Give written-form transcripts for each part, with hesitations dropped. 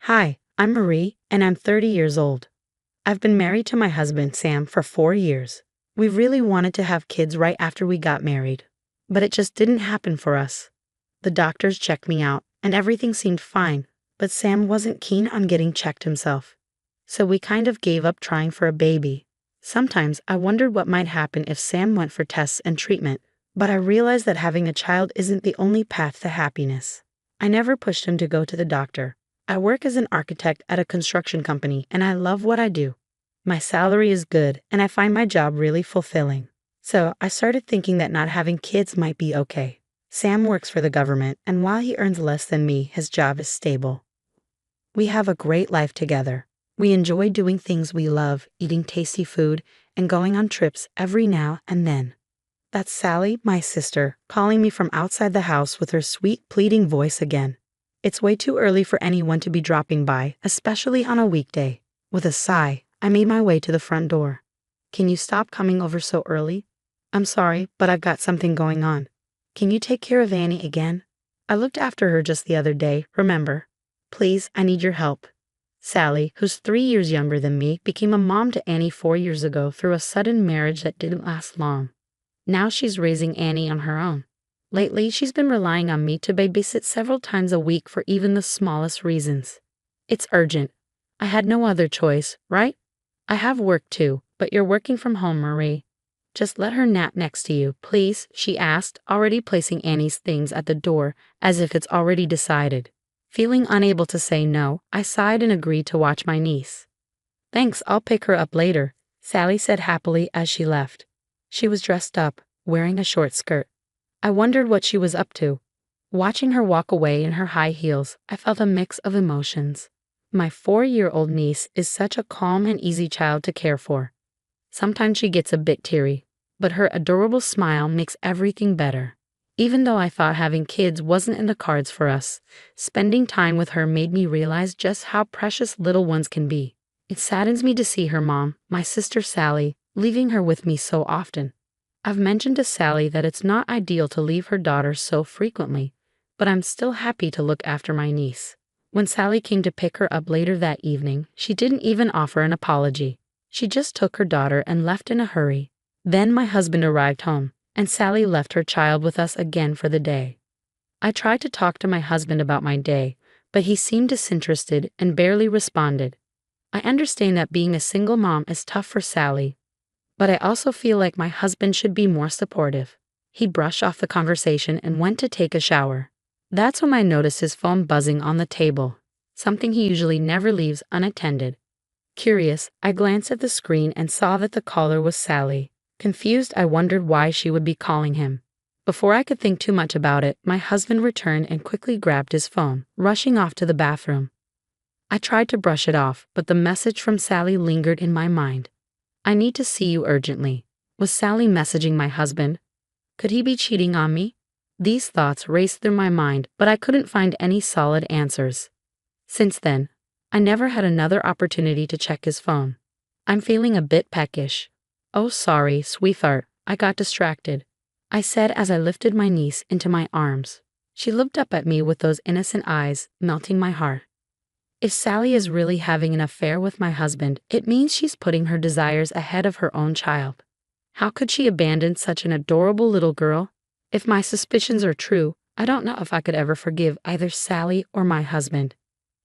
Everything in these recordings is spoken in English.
Hi, I'm Marie, and I'm 30 years old. I've been married to my husband, Sam, for 4 years. We really wanted to have kids right after we got married, but it just didn't happen for us. The doctors checked me out, and everything seemed fine, but Sam wasn't keen on getting checked himself. So we kind of gave up trying for a baby. Sometimes I wondered what might happen if Sam went for tests and treatment, but I realized that having a child isn't the only path to happiness. I never pushed him to go to the doctor. I work as an architect at a construction company, and I love what I do. My salary is good, and I find my job really fulfilling. So I started thinking that not having kids might be okay. Sam works for the government, and while he earns less than me, his job is stable. We have a great life together. We enjoy doing things we love, eating tasty food, and going on trips every now and then. That's Sally, my sister, calling me from outside the house with her sweet, pleading voice again. It's way too early for anyone to be dropping by, especially on a weekday. With a sigh, I made my way to the front door. Can you stop coming over so early? I'm sorry, but I've got something going on. Can you take care of Annie again? I looked after her just the other day, remember? Please, I need your help. Sally, who's 3 years younger than me, became a mom to Annie 4 years ago through a sudden marriage that didn't last long. Now she's raising Annie on her own. Lately, she's been relying on me to babysit several times a week for even the smallest reasons. It's urgent. I had no other choice, right? I have work too, but you're working from home, Marie. Just let her nap next to you, please, she asked, already placing Annie's things at the door as if it's already decided. Feeling unable to say no, I sighed and agreed to watch my niece. Thanks, I'll pick her up later, Sally said happily as she left. She was dressed up, wearing a short skirt. I wondered what she was up to. Watching her walk away in her high heels, I felt a mix of emotions. My 4-year-old niece is such a calm and easy child to care for. Sometimes she gets a bit teary, but her adorable smile makes everything better. Even though I thought having kids wasn't in the cards for us, spending time with her made me realize just how precious little ones can be. It saddens me to see her mom, my sister Sally, leaving her with me so often. I've mentioned to Sally that it's not ideal to leave her daughter so frequently, but I'm still happy to look after my niece. When Sally came to pick her up later that evening, she didn't even offer an apology. She just took her daughter and left in a hurry. Then my husband arrived home, and Sally left her child with us again for the day. I tried to talk to my husband about my day, but he seemed disinterested and barely responded. I understand that being a single mom is tough for Sally, but I also feel like my husband should be more supportive. He brushed off the conversation and went to take a shower. That's when I noticed his phone buzzing on the table, something he usually never leaves unattended. Curious, I glanced at the screen and saw that the caller was Sally. Confused, I wondered why she would be calling him. Before I could think too much about it, my husband returned and quickly grabbed his phone, rushing off to the bathroom. I tried to brush it off, but the message from Sally lingered in my mind. I need to see you urgently. Was Sally messaging my husband? Could he be cheating on me? These thoughts raced through my mind, but I couldn't find any solid answers. Since then, I never had another opportunity to check his phone. I'm feeling a bit peckish. Oh, sorry, sweetheart, I got distracted, I said as I lifted my niece into my arms. She looked up at me with those innocent eyes, melting my heart. If Sally is really having an affair with my husband, it means she's putting her desires ahead of her own child. How could she abandon such an adorable little girl? If my suspicions are true, I don't know if I could ever forgive either Sally or my husband.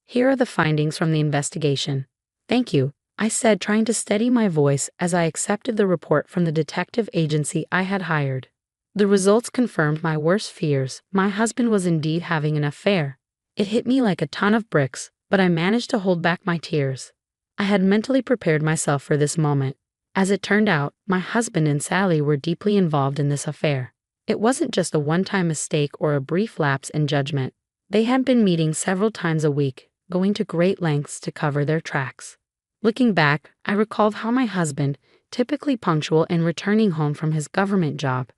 Here are the findings from the investigation. Thank you, I said, trying to steady my voice as I accepted the report from the detective agency I had hired. The results confirmed my worst fears. My husband was indeed having an affair. It hit me like a ton of bricks, but I managed to hold back my tears. I had mentally prepared myself for this moment. As it turned out, my husband and Sally were deeply involved in this affair. It wasn't just a one-time mistake or a brief lapse in judgment. They had been meeting several times a week, going to great lengths to cover their tracks. Looking back, I recalled how my husband, typically punctual and returning home from his government job,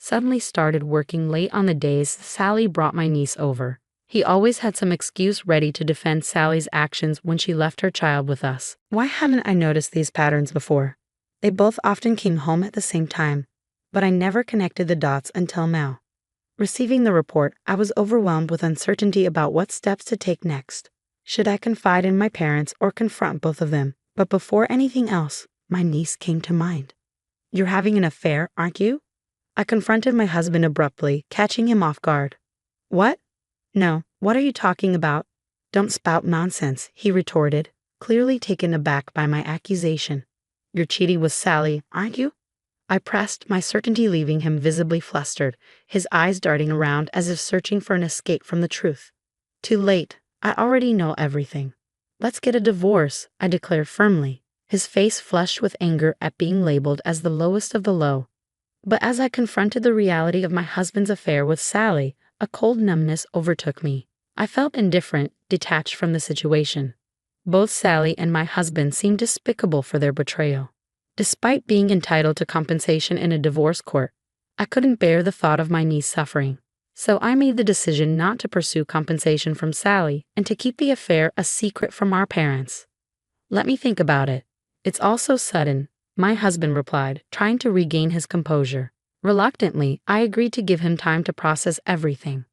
suddenly started working late on the days Sally brought my niece over. He always had some excuse ready to defend Sally's actions when she left her child with us. Why hadn't I noticed these patterns before? They both often came home at the same time, but I never connected the dots until now. Receiving the report, I was overwhelmed with uncertainty about what steps to take next. Should I confide in my parents or confront both of them? But before anything else, my niece came to mind. You're having an affair, aren't you? I confronted my husband abruptly, catching him off guard. What? No, what are you talking about? Don't spout nonsense, he retorted, clearly taken aback by my accusation. You're cheating with Sally, aren't you? I pressed, my certainty leaving him visibly flustered, his eyes darting around as if searching for an escape from the truth. Too late, I already know everything. Let's get a divorce, I declared firmly, his face flushed with anger at being labeled as the lowest of the low. But as I confronted the reality of my husband's affair with Sally, a cold numbness overtook me. I felt indifferent, detached from the situation. Both Sally and my husband seemed despicable for their betrayal. Despite being entitled to compensation in a divorce court, I couldn't bear the thought of my niece suffering. So I made the decision not to pursue compensation from Sally and to keep the affair a secret from our parents. Let me think about it. It's all so sudden, my husband replied, trying to regain his composure. Reluctantly, I agreed to give him time to process everything.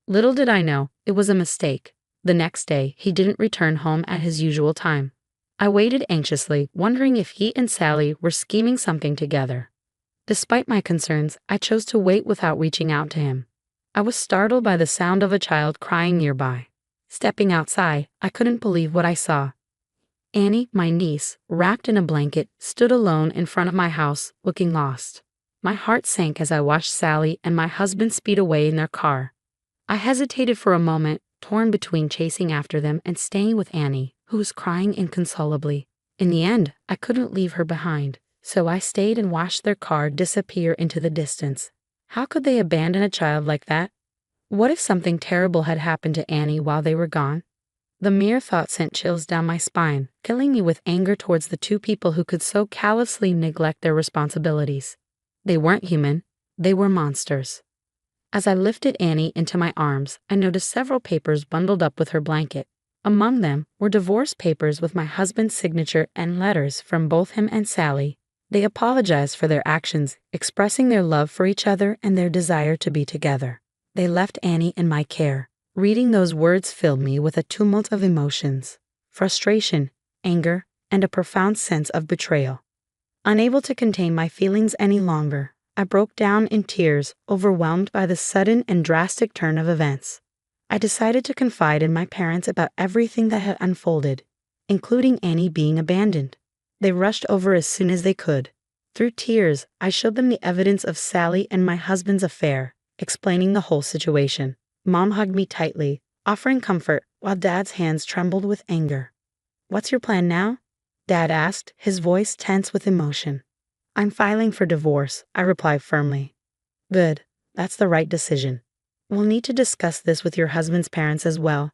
Little did I know, it was a mistake. The next day, he didn't return home at his usual time. I waited anxiously, wondering if he and Sally were scheming something together. Despite my concerns, I chose to wait without reaching out to him. I was startled by the sound of a child crying nearby. Stepping outside, I couldn't believe what I saw. Annie, my niece, wrapped in a blanket, stood alone in front of my house, looking lost. My heart sank as I watched Sally and my husband speed away in their car. I hesitated for a moment, torn between chasing after them and staying with Annie, who was crying inconsolably. In the end, I couldn't leave her behind, so I stayed and watched their car disappear into the distance. How could they abandon a child like that? What if something terrible had happened to Annie while they were gone? The mere thought sent chills down my spine, filling me with anger towards the two people who could so callously neglect their responsibilities. They weren't human, they were monsters. As I lifted Annie into my arms, I noticed several papers bundled up with her blanket. Among them were divorce papers with my husband's signature and letters from both him and Sally. They apologized for their actions, expressing their love for each other and their desire to be together. They left Annie in my care. Reading those words filled me with a tumult of emotions, frustration, anger, and a profound sense of betrayal. Unable to contain my feelings any longer, I broke down in tears, overwhelmed by the sudden and drastic turn of events. I decided to confide in my parents about everything that had unfolded, including Annie being abandoned. They rushed over as soon as they could. Through tears, I showed them the evidence of Sally and my husband's affair, explaining the whole situation. Mom hugged me tightly, offering comfort, while Dad's hands trembled with anger. "What's your plan now?" Dad asked, his voice tense with emotion. "I'm filing for divorce," I replied firmly. "Good, that's the right decision. We'll need to discuss this with your husband's parents as well,"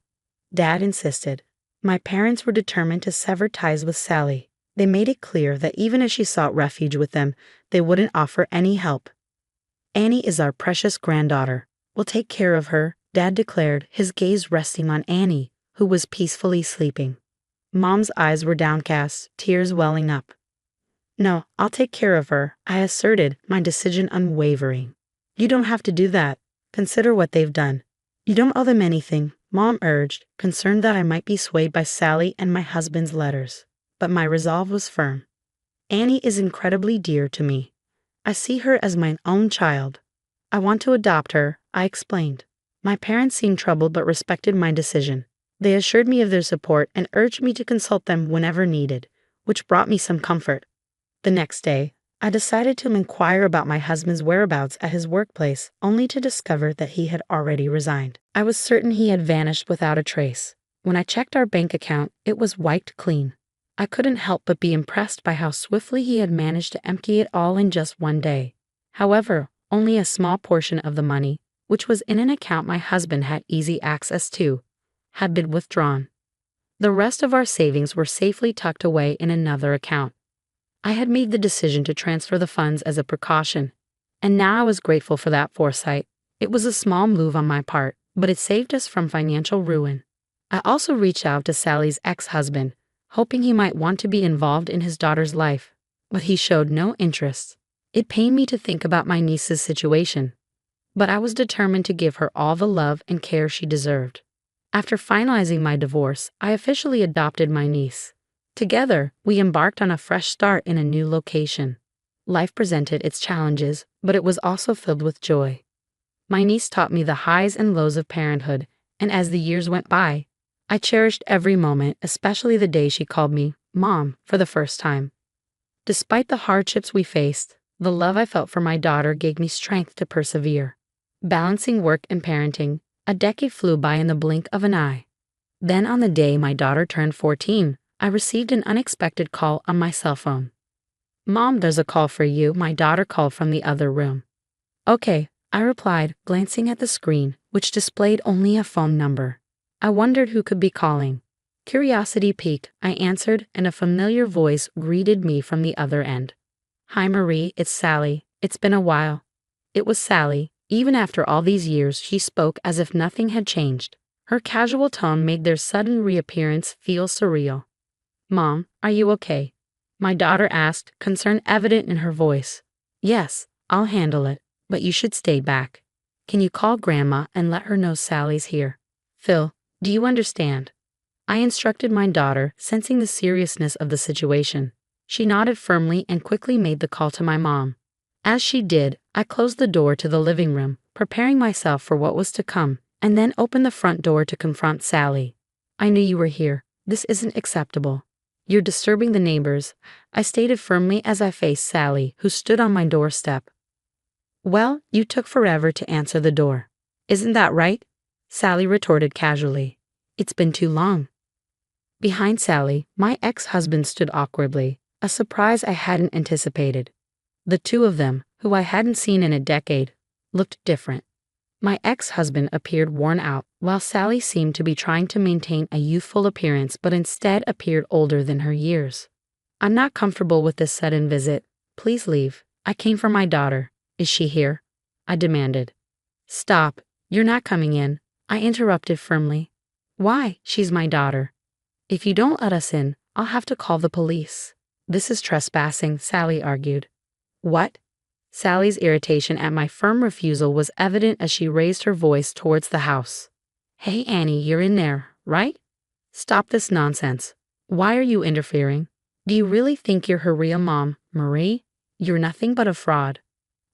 Dad insisted. My parents were determined to sever ties with Sally. They made it clear that even if she sought refuge with them, they wouldn't offer any help. "Annie is our precious granddaughter. We'll take care of her," Dad declared, his gaze resting on Annie, who was peacefully sleeping. Mom's eyes were downcast, tears welling up. "No, I'll take care of her," I asserted, my decision unwavering. "You don't have to do that. Consider what they've done." "You don't owe them anything," Mom urged, concerned that I might be swayed by Sally and my husband's letters. But my resolve was firm. "Annie is incredibly dear to me. I see her as my own child. I want to adopt her," I explained. My parents seemed troubled but respected my decision. They assured me of their support and urged me to consult them whenever needed, which brought me some comfort. The next day, I decided to inquire about my husband's whereabouts at his workplace, only to discover that he had already resigned. I was certain he had vanished without a trace. When I checked our bank account, it was wiped clean. I couldn't help but be impressed by how swiftly he had managed to empty it all in just one day. However, only a small portion of the money, which was in an account my husband had easy access to, had been withdrawn. The rest of our savings were safely tucked away in another account. I had made the decision to transfer the funds as a precaution, and now I was grateful for that foresight. It was a small move on my part, but it saved us from financial ruin. I also reached out to Sally's ex-husband, hoping he might want to be involved in his daughter's life, but he showed no interest. It pained me to think about my niece's situation, but I was determined to give her all the love and care she deserved. After finalizing my divorce, I officially adopted my niece. Together, we embarked on a fresh start in a new location. Life presented its challenges, but it was also filled with joy. My niece taught me the highs and lows of parenthood, and as the years went by, I cherished every moment, especially the day she called me Mom for the first time. Despite the hardships we faced, the love I felt for my daughter gave me strength to persevere. Balancing work and parenting, a decade flew by in the blink of an eye. Then on the day my daughter turned 14, I received an unexpected call on my cell phone. "Mom, there's a call for you," my daughter called from the other room. "Okay," I replied, glancing at the screen, which displayed only a phone number. I wondered who could be calling. Curiosity piqued, I answered, and a familiar voice greeted me from the other end. "Hi Marie, it's Sally. It's been a while." It was Sally. Even after all these years, she spoke as if nothing had changed. Her casual tone made their sudden reappearance feel surreal. "Mom, are you okay?" my daughter asked, concern evident in her voice. "Yes, I'll handle it, but you should stay back. Can you call Grandma and let her know Sally's here?" "Phil, do you understand?" I instructed my daughter, sensing the seriousness of the situation. She nodded firmly and quickly made the call to my mom. As she did, I closed the door to the living room, preparing myself for what was to come, and then opened the front door to confront Sally. "I knew you were here. This isn't acceptable. You're disturbing the neighbors," I stated firmly as I faced Sally, who stood on my doorstep. "Well, you took forever to answer the door. Isn't that right?" Sally retorted casually. "It's been too long." Behind Sally, my ex-husband stood awkwardly, a surprise I hadn't anticipated. The two of them, who I hadn't seen in a decade, looked different. My ex-husband appeared worn out, while Sally seemed to be trying to maintain a youthful appearance but instead appeared older than her years. "I'm not comfortable with this sudden visit. Please leave. I came for my daughter. Is she here?" I demanded. "Stop. You're not coming in," I interrupted firmly. "Why? She's my daughter. If you don't let us in, I'll have to call the police." "This is trespassing," Sally argued. "What?" Sally's irritation at my firm refusal was evident as she raised her voice towards the house. "Hey Annie, you're in there, right? Stop this nonsense. Why are you interfering? Do you really think you're her real mom, Marie? You're nothing but a fraud.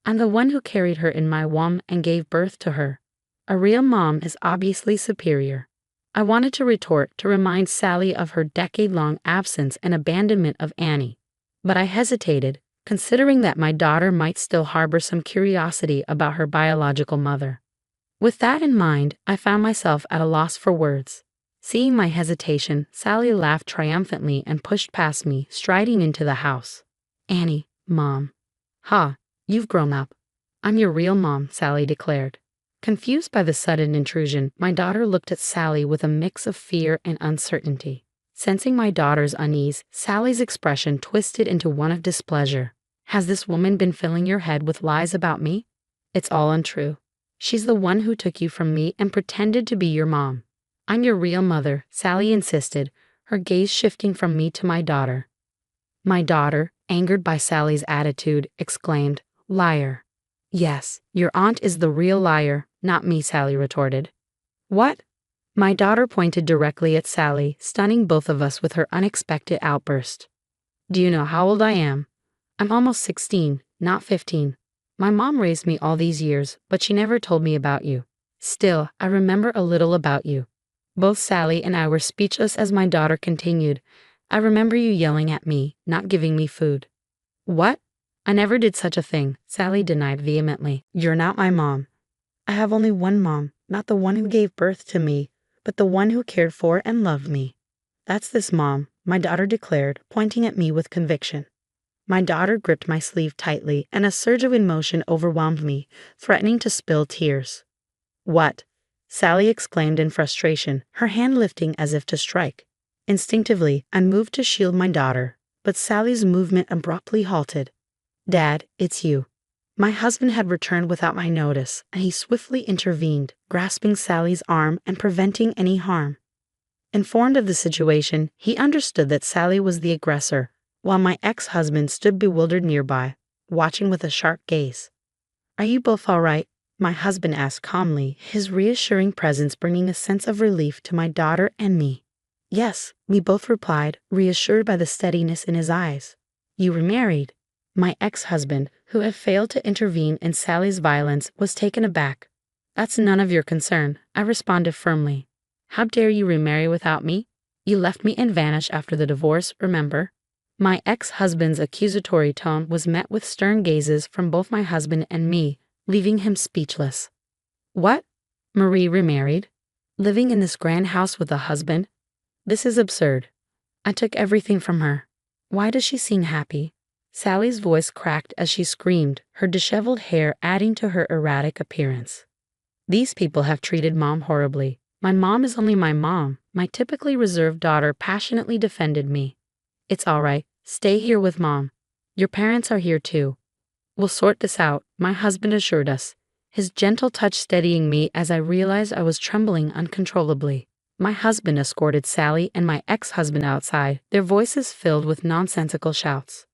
I'm the one who carried her in my womb and gave birth to her. A real mom is obviously superior." I wanted to retort to remind Sally of her decade-long absence and abandonment of Annie, but I hesitated, considering that my daughter might still harbor some curiosity about her biological mother. With that in mind, I found myself at a loss for words. Seeing my hesitation, Sally laughed triumphantly and pushed past me, striding into the house. "Annie, Mom." "Ha, you've grown up. I'm your real mom," Sally declared. Confused by the sudden intrusion, my daughter looked at Sally with a mix of fear and uncertainty. Sensing my daughter's unease, Sally's expression twisted into one of displeasure. "Has this woman been filling your head with lies about me?" "It's all untrue. She's the one who took you from me and pretended to be your mom." "I'm your real mother," Sally insisted, her gaze shifting from me to my daughter. My daughter, angered by Sally's attitude, exclaimed, "Liar." "Yes, your aunt is the real liar, not me," Sally retorted. "What?" My daughter pointed directly at Sally, stunning both of us with her unexpected outburst. "Do you know how old I am? I'm almost 16, not 15. My mom raised me all these years, but she never told me about you. Still, I remember a little about you." Both Sally and I were speechless as my daughter continued. "I remember you yelling at me, not giving me food." "What? I never did such a thing," Sally denied vehemently. "You're not my mom. I have only one mom, not the one who gave birth to me, but the one who cared for and loved me. That's this mom," my daughter declared, pointing at me with conviction. My daughter gripped my sleeve tightly, and a surge of emotion overwhelmed me, threatening to spill tears. "What?" Sally exclaimed in frustration, her hand lifting as if to strike. Instinctively, I moved to shield my daughter, but Sally's movement abruptly halted. "Dad, it's you." My husband had returned without my notice, and he swiftly intervened, grasping Sally's arm and preventing any harm. Informed of the situation, he understood that Sally was the aggressor, while my ex-husband stood bewildered nearby, watching with a sharp gaze. "Are you both all right?" My husband asked calmly, his reassuring presence bringing a sense of relief to my daughter and me. Yes, we both replied, reassured by the steadiness in his eyes. You remarried. My ex-husband, who had failed to intervene in Sally's violence, was taken aback. That's none of your concern, I responded firmly. How dare you remarry without me? You left me and vanished after the divorce, remember? My ex-husband's accusatory tone was met with stern gazes from both my husband and me, leaving him speechless. What? Marie remarried? Living in this grand house with a husband? This is absurd. I took everything from her. Why does she seem happy? Sally's voice cracked as she screamed, her disheveled hair adding to her erratic appearance. These people have treated Mom horribly. My mom is only my mom, my typically reserved daughter passionately defended me. It's all right, stay here with Mom. Your parents are here too. We'll sort this out, my husband assured us, his gentle touch steadying me as I realized I was trembling uncontrollably. My husband escorted Sally and my ex-husband outside, their voices filled with nonsensical shouts.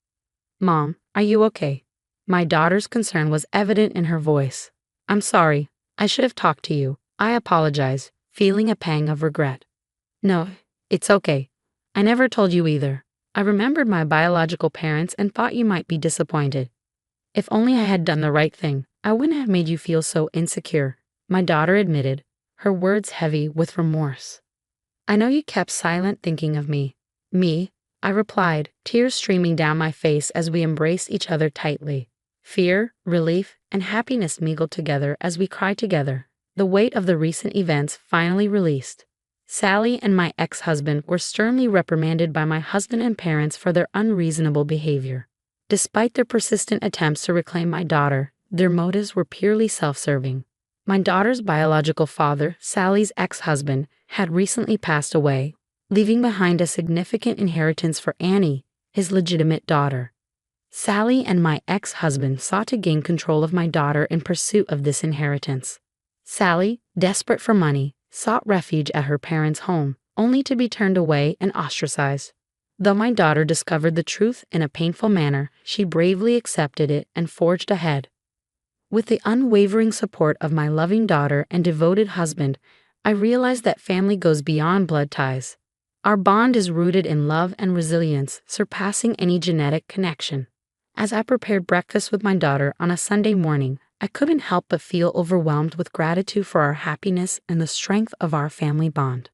Mom, are you okay? My daughter's concern was evident in her voice. I'm sorry, I should have talked to you. I apologize, feeling a pang of regret. No, it's okay. I never told you either. I remembered my biological parents and thought you might be disappointed. If only I had done the right thing, I wouldn't have made you feel so insecure, my daughter admitted, her words heavy with remorse. I know you kept silent thinking of me. Me, I replied, tears streaming down my face as we embraced each other tightly. Fear, relief, and happiness mingled together as we cried together, the weight of the recent events finally released. Sally and my ex-husband were sternly reprimanded by my husband and parents for their unreasonable behavior. Despite their persistent attempts to reclaim my daughter, their motives were purely self-serving. My daughter's biological father, Sally's ex-husband, had recently passed away, leaving behind a significant inheritance for Annie, his legitimate daughter. Sally and my ex-husband sought to gain control of my daughter in pursuit of this inheritance. Sally, desperate for money, sought refuge at her parents' home, only to be turned away and ostracized. Though my daughter discovered the truth in a painful manner, she bravely accepted it and forged ahead. With the unwavering support of my loving daughter and devoted husband, I realized that family goes beyond blood ties. Our bond is rooted in love and resilience, surpassing any genetic connection. As I prepared breakfast with my daughter on a Sunday morning, I couldn't help but feel overwhelmed with gratitude for our happiness and the strength of our family bond.